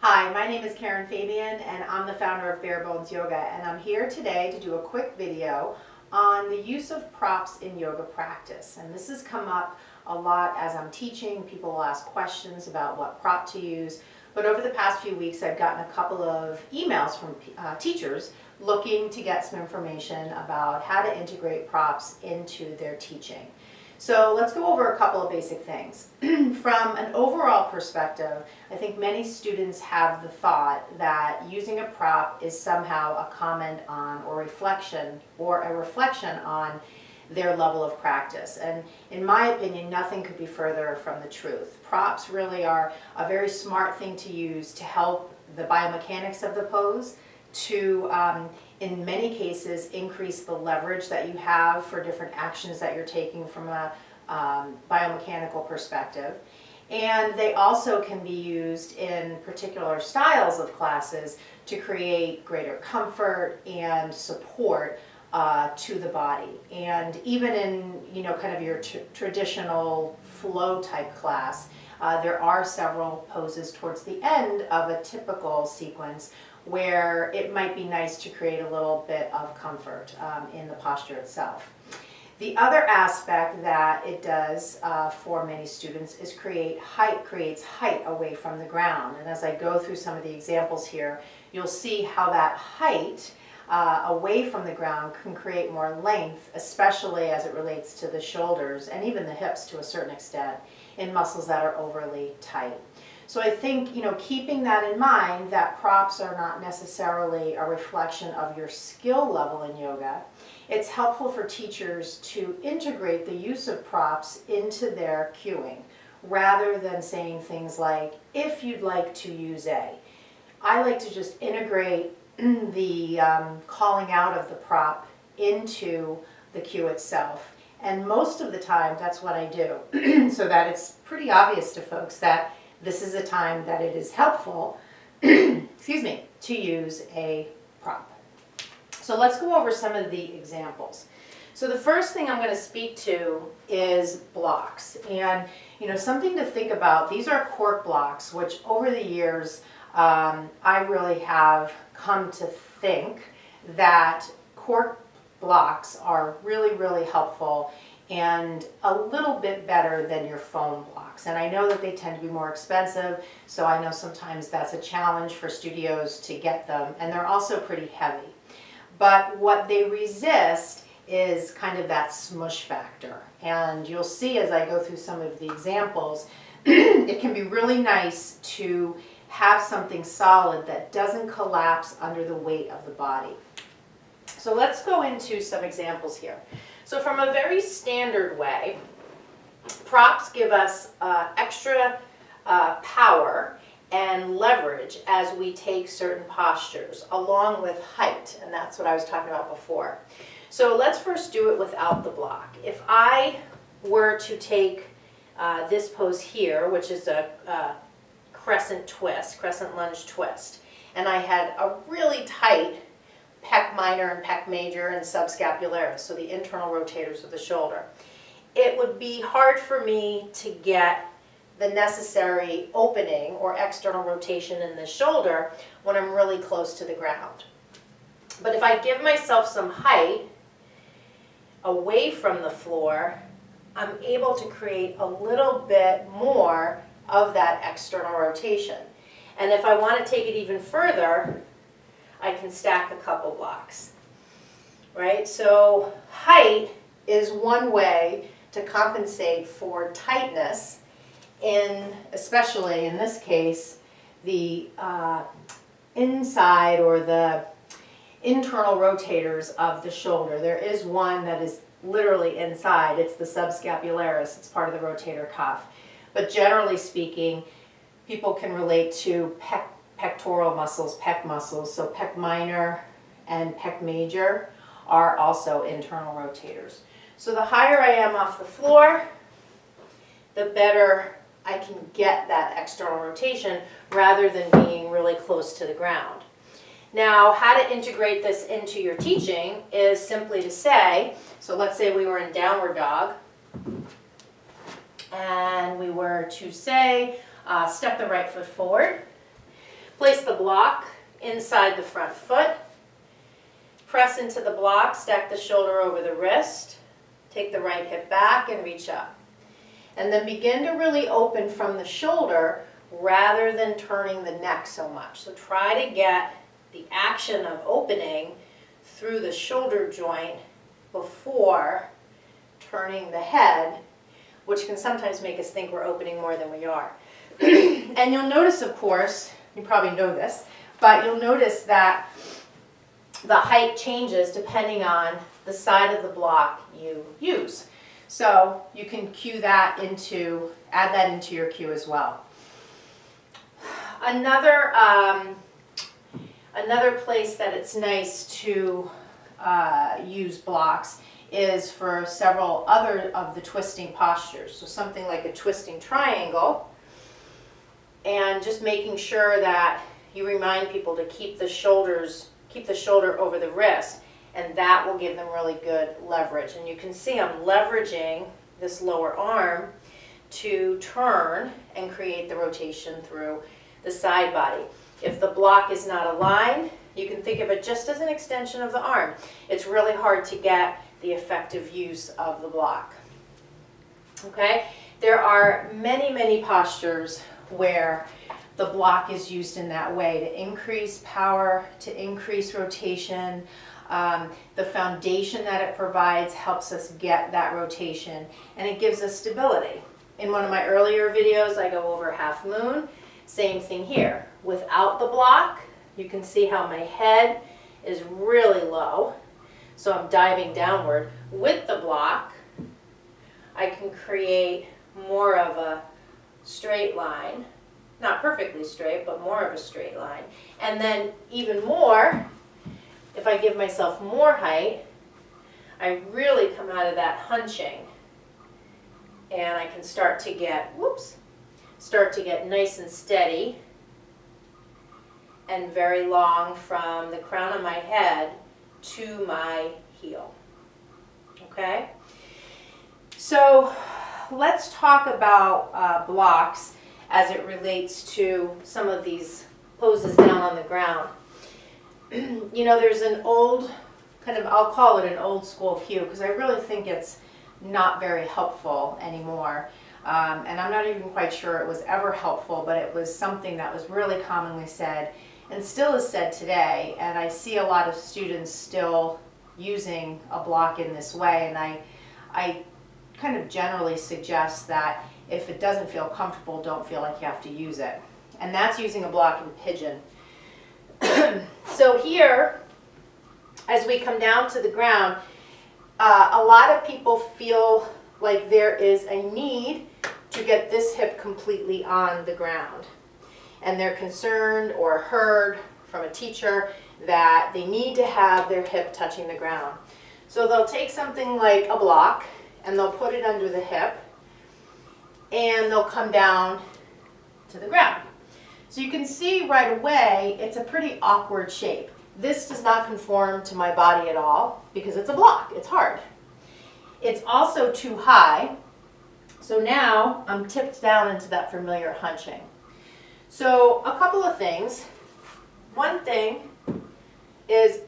Hi, my name is Karen Fabian and I'm the founder of Bare Bones Yoga, and I'm here today to do a quick video on the use of props in yoga practice. And this has come up a lot as I'm teaching. People will ask questions about what prop to use, but over the past few weeks I've gotten a couple of emails from teachers looking to get some information about how to integrate props into their teaching. So let's go over a couple of basic things. From an overall perspective, I think many students have the thought that using a prop is somehow a comment on or a reflection on their level of practice. And in my opinion, nothing could be further from the truth. Props really are a very smart thing to use to help the biomechanics of the pose, to in many cases increase the leverage that you have for different actions that you're taking from a biomechanical perspective. And they also can be used in particular styles of classes to create greater comfort and support to the body. And even in kind of your traditional flow type class, there are several poses towards the end of a typical sequence where it might be nice to create a little bit of comfort in the posture itself. The other aspect that it does for many students is creates height away from the ground. And as I go through some of the examples here, you'll see how that height away from the ground can create more length, especially as it relates to the shoulders and even the hips to a certain extent in muscles that are overly tight. So I think, keeping that in mind, that props are not necessarily a reflection of your skill level in yoga. It's helpful for teachers to integrate the use of props into their cueing, rather than saying things like, if you'd like to use a. I like to just integrate the calling out of the prop into the cue itself. And most of the time, that's what I do, so that it's pretty obvious to folks that this is a time that it is helpful excuse me, to use a prop. So let's go over some of the examples. So the first thing I'm going to speak to is blocks. And something to think about, these are cork blocks, which over the years I really have come to think that cork blocks are really, really helpful and a little bit better than your foam blocks. And I know that they tend to be more expensive, so I know sometimes that's a challenge for studios to get them, and they're also pretty heavy. But what they resist is kind of that smush factor. And you'll see as I go through some of the examples, it can be really nice to have something solid that doesn't collapse under the weight of the body. So let's go into some examples here. So from a very standard way, props give us extra power and leverage as we take certain postures, along with height, and that's what I was talking about before. So let's first do it without the block. If I were to take this pose here, which is a crescent lunge twist, and I had a really tight pec minor and pec major and subscapularis, so the internal rotators of the shoulder, it would be hard for me to get the necessary opening or external rotation in the shoulder when I'm really close to the ground. But if I give myself some height away from the floor, I'm able to create a little bit more of that external rotation. And if I want to take it even further, I can stack a couple blocks, right? So height is one way to compensate for tightness especially in this case, the inside or the internal rotators of the shoulder. There is one that is literally inside. It's the subscapularis. It's part of the rotator cuff. But generally speaking, people can relate to pectoral muscles, pec muscles. So pec minor and pec major are also internal rotators. So the higher I am off the floor, the better I can get that external rotation rather than being really close to the ground. Now, how to integrate this into your teaching is simply to say, so let's say we were in downward dog, and we were to say, step the right foot forward, Place the block inside the front foot. Press into the block, stack the shoulder over the wrist. Take the right hip back and reach up. And then begin to really open from the shoulder rather than turning the neck so much. So try to get the action of opening through the shoulder joint before turning the head, which can sometimes make us think we're opening more than we are. And you'll notice, of course, you probably know this, but you'll notice that the height changes depending on the side of the block you use. So you can add that into your cue as well. Another place that it's nice to use blocks is for several other of the twisting postures. So something like a twisting triangle, and just making sure that you remind people to keep the shoulder over the wrist, and that will give them really good leverage. And you can see I'm leveraging this lower arm to turn and create the rotation through the side body. If the block is not aligned, you can think of it just as an extension of the arm. It's really hard to get the effective use of the block. Okay? There are many, many postures where the block is used in that way to increase power, to increase rotation. The foundation that it provides helps us get that rotation, and it gives us stability. In one of my earlier videos, I go over half moon. Same thing here. Without the block, you can see how my head is really low, so I'm diving downward. With the block, I can create more of a straight line. Not perfectly straight, but more of a straight line. And then even more, if I give myself more height, I really come out of that hunching, and I can start to get nice and steady and very long from the crown of my head to my heel. Okay? So let's talk about blocks as it relates to some of these poses down on the ground. You know, there's an old, I'll call it an old school cue, because I really think it's not very helpful anymore. And I'm not even quite sure it was ever helpful, but it was something that was really commonly said and still is said today. And I see a lot of students still using a block in this way, and I kind of generally suggest that if it doesn't feel comfortable, don't feel like you have to use it. And that's using a block in Pigeon. So here, as we come down to the ground, a lot of people feel like there is a need to get this hip completely on the ground. And they're concerned or heard from a teacher that they need to have their hip touching the ground. So they'll take something like a block and they'll put it under the hip, and they'll come down to the ground. So you can see right away it's a pretty awkward shape. This does not conform to my body at all because it's a block. It's hard. It's also too high. So now I'm tipped down into that familiar hunching. So a couple of things. One thing is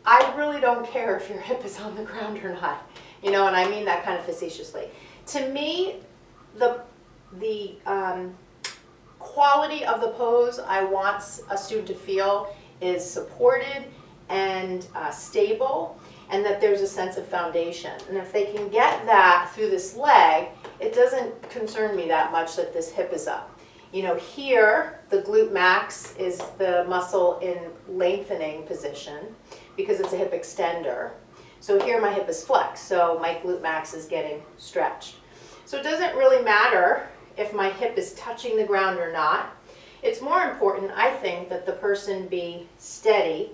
I really don't care if your hip is on the ground or not. You know, and I mean that kind of facetiously. To me, the quality of the pose I want a student to feel is supported and stable, and that there's a sense of foundation. And if they can get that through this leg, it doesn't concern me that much that this hip is up. You know, here, the glute max is the muscle in lengthening position because it's a hip extender. So here my hip is flexed, so my glute max is getting stretched. So it doesn't really matter if my hip is touching the ground or not. It's more important, I think, that the person be steady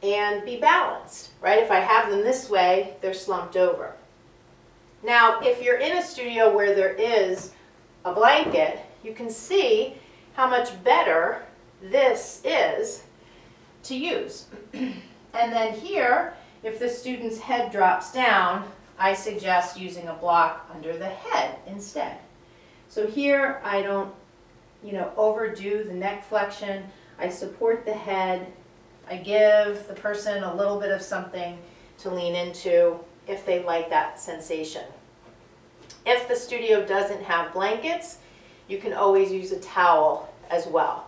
and be balanced, right? If I have them this way, they're slumped over. Now, if you're in a studio where there is a blanket, you can see how much better this is to use. And then here, if the student's head drops down, I suggest using a block under the head instead. So here I don't, overdo the neck flexion. I support the head. I give the person a little bit of something to lean into if they like that sensation. If the studio doesn't have blankets, you can always use a towel as well.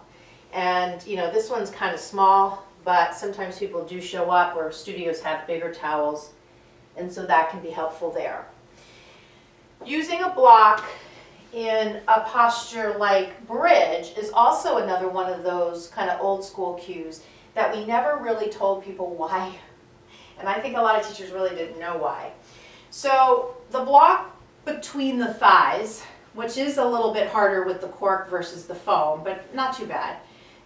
And you know, this one's kind of small, but sometimes people do show up where studios have bigger towels, and so that can be helpful there. Using a block in a posture like bridge is also another one of those kind of old school cues that we never really told people why. And I think a lot of teachers really didn't know why. So the block between the thighs, which is a little bit harder with the cork versus the foam, but not too bad.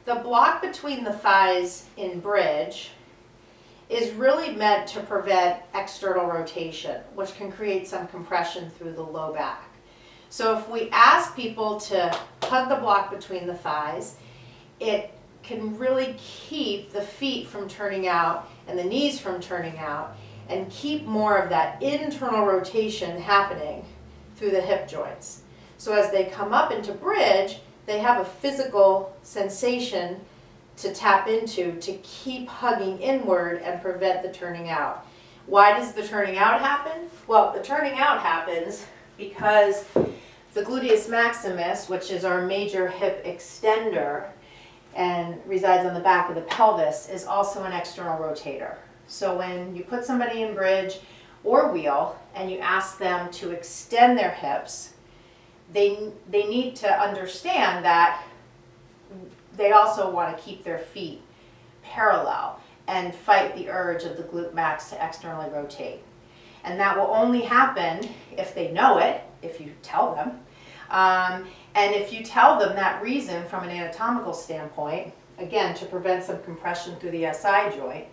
The block between the thighs in bridge is really meant to prevent external rotation, which can create some compression through the low back. So if we ask people to hug the block between the thighs, it can really keep the feet from turning out and the knees from turning out and keep more of that internal rotation happening through the hip joints. So as they come up into bridge, they have a physical sensation to tap into to keep hugging inward and prevent the turning out. Why does the turning out happen? Well, the turning out happens because the gluteus maximus, which is our major hip extender and resides on the back of the pelvis, is also an external rotator. So when you put somebody in bridge or wheel and you ask them to extend their hips, they need to understand that they also want to keep their feet parallel and fight the urge of the glute max to externally rotate. And that will only happen if they know it, if you tell them. And if you tell them that reason from an anatomical standpoint, again, to prevent some compression through the SI joint,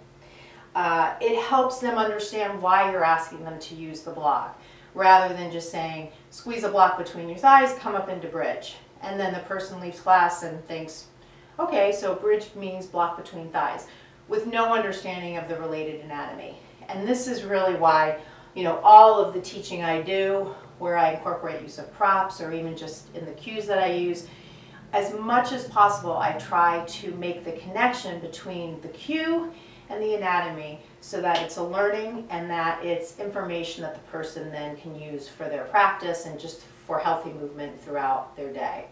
it helps them understand why you're asking them to use the block, rather than just saying, squeeze a block between your thighs, come up into bridge. And then the person leaves class and thinks, okay, so bridge means block between thighs, with no understanding of the related anatomy. And this is really why, you know, all of the teaching I do, where I incorporate use of props or even just in the cues that I use, as much as possible I try to make the connection between the cue and the anatomy so that it's a learning and that it's information that the person then can use for their practice and just for healthy movement throughout their day.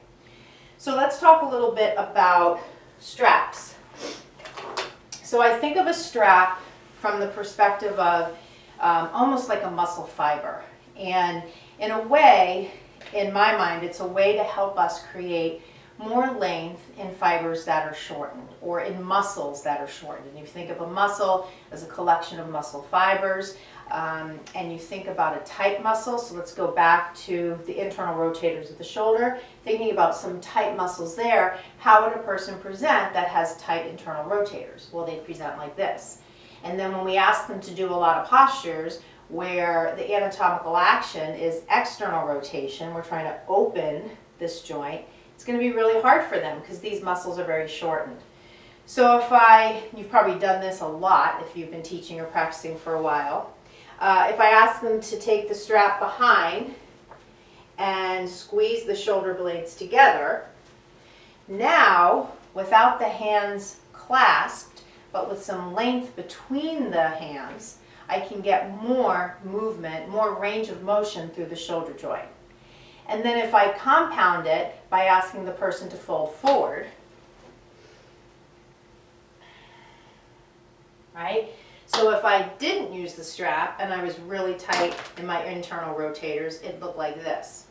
So let's talk a little bit about straps. So I think of a strap from the perspective of almost like a muscle fiber. And in a way, in my mind, it's a way to help us create more length in fibers that are shortened or in muscles that are shortened. And you think of a muscle as a collection of muscle fibers, and you think about a tight muscle. So let's go back to the internal rotators of the shoulder. Thinking about some tight muscles there, how would a person present that has tight internal rotators? Well, they present like this. And then when we ask them to do a lot of postures where the anatomical action is external rotation, we're trying to open this joint, it's going to be really hard for them because these muscles are very shortened. So you've probably done this a lot if you've been teaching or practicing for a while. If I ask them to take the strap behind and squeeze the shoulder blades together, now without the hands clasped, but with some length between the hands, I can get more movement, more range of motion through the shoulder joint. And then if I compound it by asking the person to fold forward, right? So if I didn't use the strap and I was really tight in my internal rotators, it'd look like this.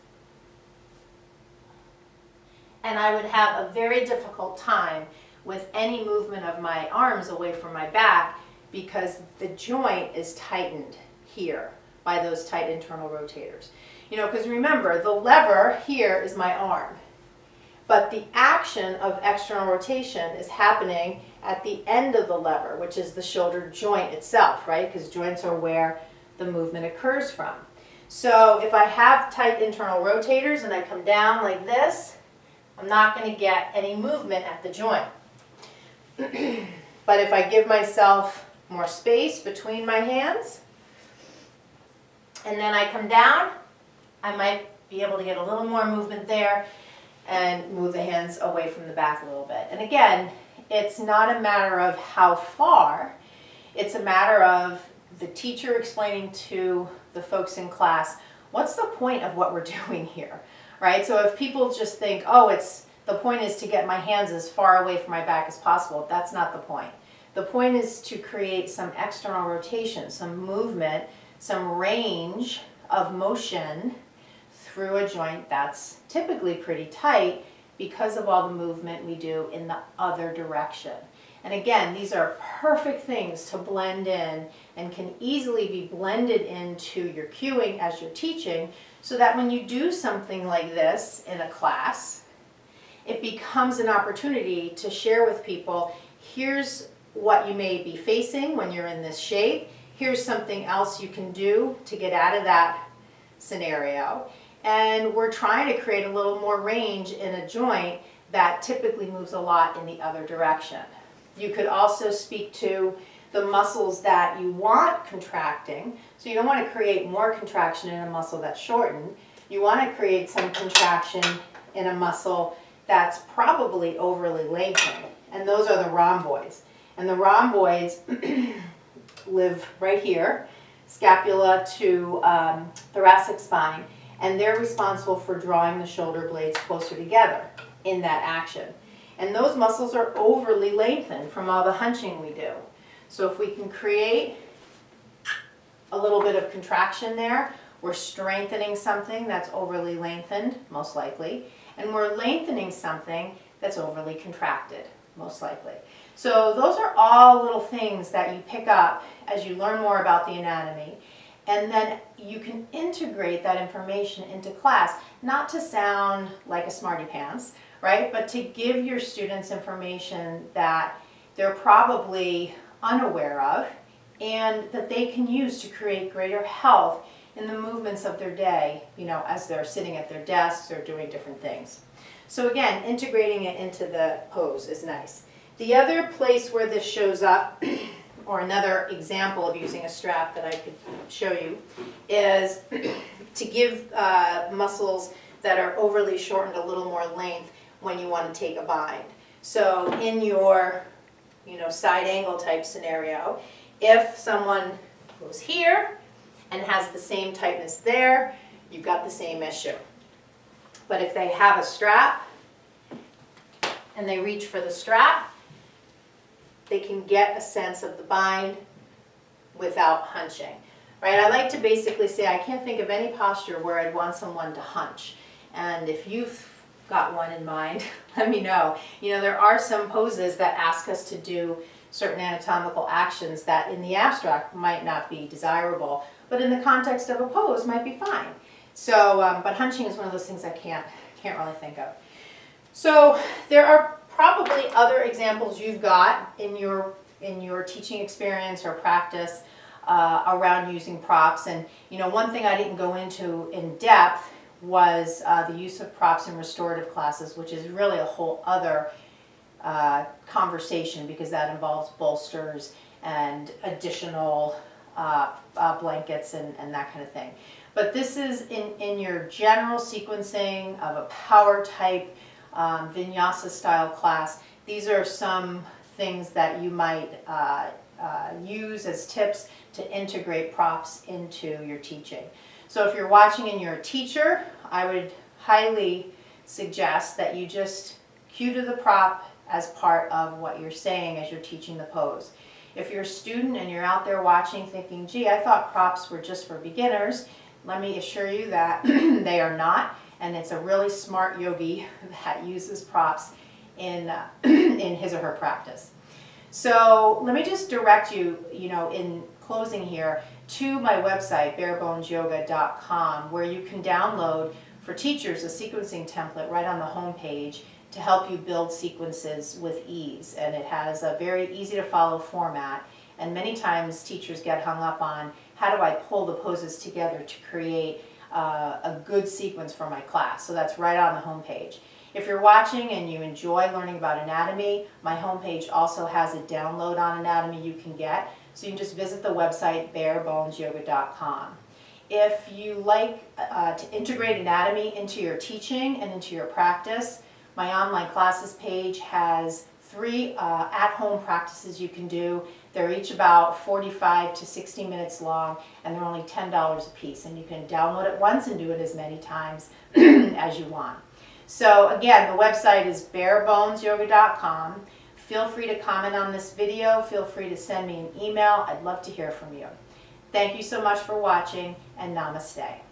And I would have a very difficult time with any movement of my arms away from my back because the joint is tightened here by those tight internal rotators. You know, because remember, the lever here is my arm, but the action of external rotation is happening at the end of the lever, which is the shoulder joint itself, right? Because joints are where the movement occurs from. So if I have tight internal rotators and I come down like this, I'm not going to get any movement at the joint. But if I give myself more space between my hands, and then I come down, I might be able to get a little more movement there and move the hands away from the back a little bit. And again, it's not a matter of how far, it's a matter of the teacher explaining to the folks in class, what's the point of what we're doing here, right? So if people just think, oh, the point is to get my hands as far away from my back as possible, that's not the point. The point is to create some external rotation, some movement, some range of motion through a joint that's typically pretty tight because of all the movement we do in the other direction. And again, these are perfect things to blend in and can easily be blended into your cueing as you're teaching, so that when you do something like this in a class, it becomes an opportunity to share with people, here's what you may be facing when you're in this shape, here's something else you can do to get out of that scenario. And we're trying to create a little more range in a joint that typically moves a lot in the other direction. You could also speak to the muscles that you want contracting. So you don't want to create more contraction in a muscle that's shortened. You want to create some contraction in a muscle that's probably overly lengthened. And those are the rhomboids. And the rhomboids live right here, scapula to thoracic spine. And they're responsible for drawing the shoulder blades closer together in that action. And those muscles are overly lengthened from all the hunching we do. So if we can create a little bit of contraction there, we're strengthening something that's overly lengthened, most likely, and we're lengthening something that's overly contracted, most likely. So those are all little things that you pick up as you learn more about the anatomy, and then you can integrate that information into class, not to sound like a smarty pants, right? But to give your students information that they're probably unaware of and that they can use to create greater health in the movements of their day, as they're sitting at their desks or doing different things. So again, integrating it into the pose is nice. The other place where this shows up, or another example of using a strap that I could show you, is to give muscles that are overly shortened a little more length when you want to take a bind. So in your side angle type scenario, if someone goes here and has the same tightness there, you've got the same issue. But if they have a strap and they reach for the strap, they can get a sense of the bind without hunching, right? I like to basically say I can't think of any posture where I'd want someone to hunch. And if you've got one in mind, let me know. There are some poses that ask us to do certain anatomical actions that in the abstract might not be desirable, but in the context of a pose might be fine. So, but hunching is one of those things I can't really think of. So there are probably other examples you've got in your teaching experience or practice around using props. And one thing I didn't go into in depth was the use of props in restorative classes, which is really a whole other conversation, because that involves bolsters and additional blankets and that kind of thing. But this is in your general sequencing of a power type vinyasa style class. These are some things that you might use as tips to integrate props into your teaching. So if you're watching and you're a teacher, I would highly suggest that you just cue to the prop as part of what you're saying as you're teaching the pose. If you're a student and you're out there watching thinking, gee, I thought props were just for beginners, let me assure you that they are not, and it's a really smart yogi that uses props in his or her practice. So let me just direct you, in closing here, to my website, barebonesyoga.com, where you can download for teachers a sequencing template right on the home page to help you build sequences with ease. And it has a very easy to follow format. And many times teachers get hung up on, how do I pull the poses together to create a good sequence for my class? So that's right on the home page. If you're watching and you enjoy learning about anatomy, my homepage also has a download on anatomy you can get. So you can just visit the website, barebonesyoga.com. If you like to integrate anatomy into your teaching and into your practice, my online classes page has 3 at-home practices you can do. They're each about 45 to 60 minutes long, and they're only $10 a piece. And you can download it once and do it as many times as you want. So again, the website is barebonesyoga.com. Feel free to comment on this video. Feel free to send me an email. I'd love to hear from you. Thank you so much for watching, and namaste.